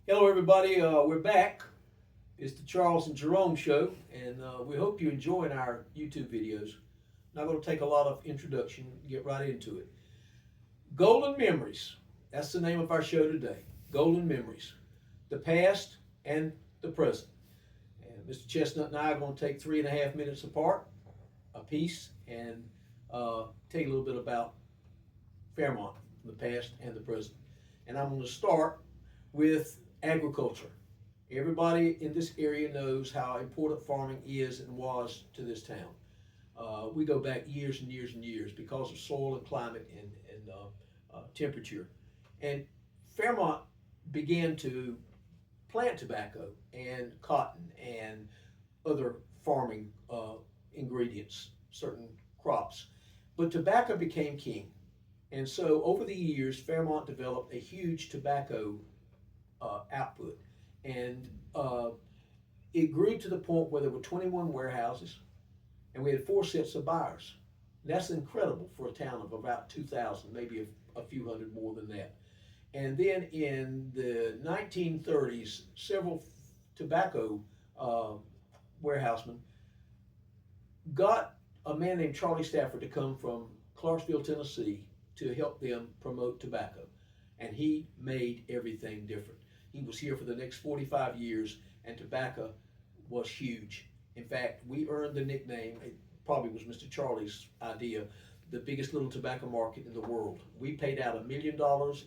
Hello, everybody. We're back. It's the Charles and Jerome Show, and we hope you're enjoying our YouTube videos. Not going to take a lot of introduction, get right into it. Golden Memories. That's the name of our show today. Golden Memories. The past and the present. And Mr. Chestnut and I are going to take 3.5 minutes apart, a piece, and tell you a little bit about Fairmont, the past and the present. And I'm going to start with agriculture. Everybody in this area knows how important farming is and was to this town. We go back years and years and years because of soil and climate and temperature. And Fairmont began to plant tobacco and cotton and other farming ingredients, certain crops. But tobacco became king. And so over the years, Fairmont developed a huge tobacco output. And it grew to the point where there were 21 warehouses and we had 4 sets of buyers. That's incredible for a town of about 2,000, maybe a few hundred more than that. And then in the 1930s, several tobacco uh, warehousemen got a man named Charlie Stafford to come from Clarksville, Tennessee, to help them promote tobacco. And he made everything different. He was here for the next 45 years, and tobacco was huge. In fact, we earned the nickname, it probably was Mr. Charlie's idea, the biggest little tobacco market in the world. We paid out $1 million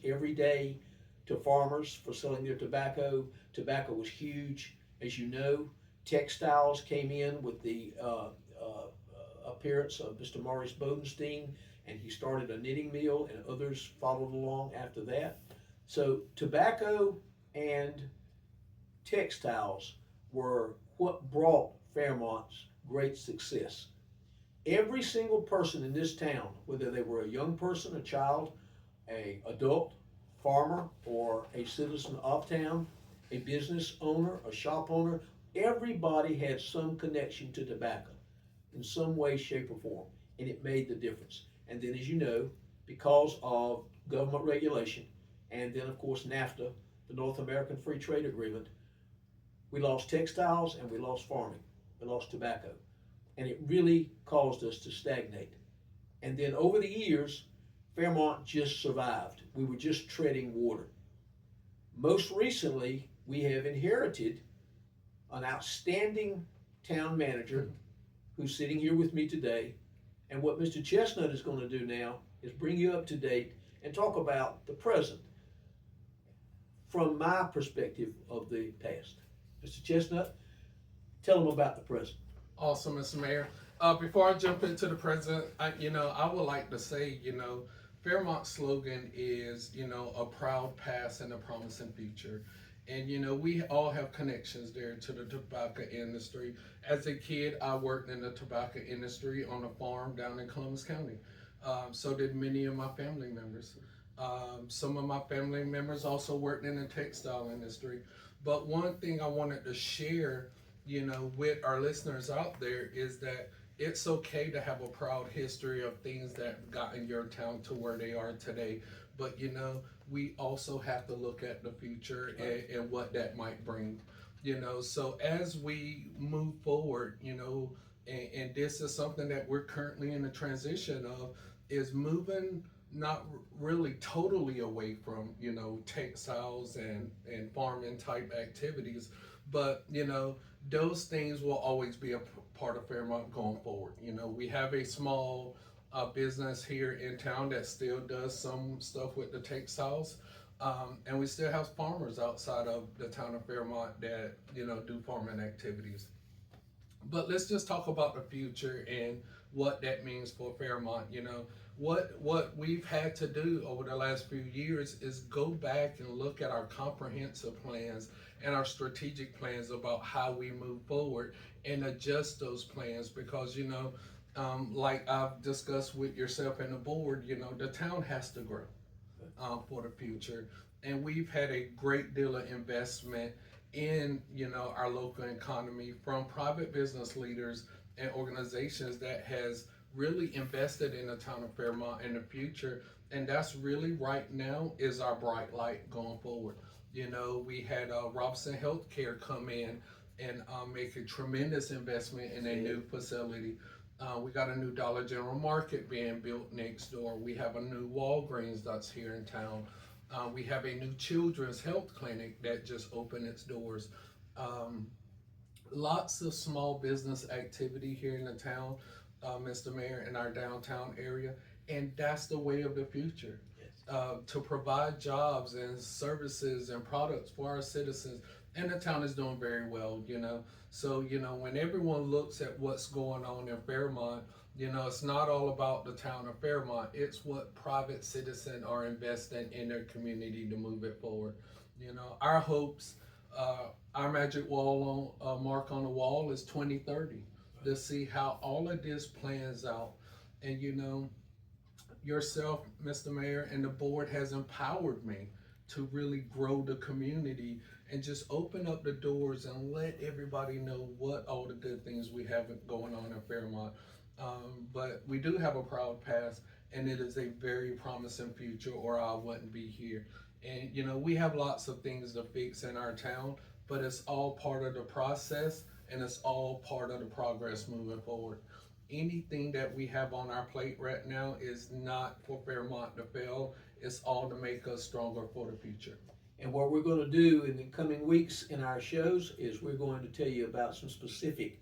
every day to farmers for selling their tobacco. Tobacco was huge. As you know, textiles came in with the appearance of Mr. Maurice Bodenstein, and he started a knitting mill, and others followed along after that. So tobacco and textiles were what brought Fairmont's great success. Every single person in this town, whether they were a young person, a child, a adult, farmer, or a citizen of town, a business owner, a shop owner, everybody had some connection to tobacco in some way, shape, or form, and it made the difference. And then, as you know, because of government regulation, and then of course NAFTA, the North American Free Trade Agreement, we lost textiles and we lost farming, we lost tobacco, and it really caused us to stagnate. And then over the years, Fairmont just survived. We were just treading water. Most recently, we have inherited an outstanding town manager who's sitting here with me today. And what Mr. Chestnut is going to do now is bring you up to date and talk about the present from my perspective of the past. Mr. Chestnut, tell them about the present. Awesome, Mr. Mayor. Before I jump into the present, I would like to say, Fairmont's slogan is, a proud past and a promising future. And, we all have connections there to the tobacco industry. As a kid, I worked in the tobacco industry on a farm down in Columbus County. So did many of my family members. Some of my family members also worked in the textile industry. But one thing I wanted to share, with our listeners out there is that it's okay to have a proud history of things that got in your town to where they are today. But, we also have to look at the future and what that might bring. So as we move forward, and this is something that we're currently in the transition of, is moving not really totally away from textiles and farming type activities, but those things will always be a part of Fairmont going forward. We have a small business here in town that still does some stuff with the textiles, and we still have farmers outside of the town of Fairmont that do farming activities. But let's just talk about the future and what that means for Fairmont. What we've had to do over the last few years is go back and look at our comprehensive plans and our strategic plans about how we move forward and adjust those plans because like I've discussed with yourself and the board, the town has to grow for the future, and we've had a great deal of investment in our local economy from private business leaders and organizations that has really invested in the town of Fairmont in the future, and that's really right now is our bright light going forward. You know, we had Robinson Healthcare come in and make a tremendous investment in a new facility. We got a new Dollar General Market being built next door. We have a new Walgreens that's here in town. We have a new children's health clinic that just opened its doors. Lots of small business activity here in the town, Mr. Mayor, in our downtown area, and that's the way of the future. To provide jobs and services and products for our citizens, and the town is doing very well, you know. So, you know, when everyone looks at what's going on in Fairmont, you know, it's not all about the town of Fairmont. It's what private citizens are investing in their community to move it forward. You know, our hopes, our magic wall mark on the wall is 2030 to see how all of this plans out. And, you know, yourself, Mr. Mayor, and the board has empowered me to really grow the community and just open up the doors and let everybody know what all the good things we have going on in Fairmont. But we do have a proud past, and it is a very promising future, or I wouldn't be here. And you know, we have lots of things to fix in our town, but it's all part of the process, and it's all part of the progress moving forward. Anything that we have on our plate right now is not for Fairmont to fail. It's all to make us stronger for the future. And what we're going to do in the coming weeks in our shows is we're going to tell you about some specific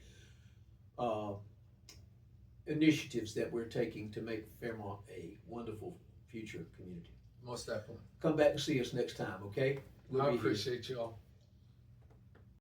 initiatives that we're taking to make Fairmont a wonderful future community. Most definitely. Come back and see us next time, okay? I appreciate you all.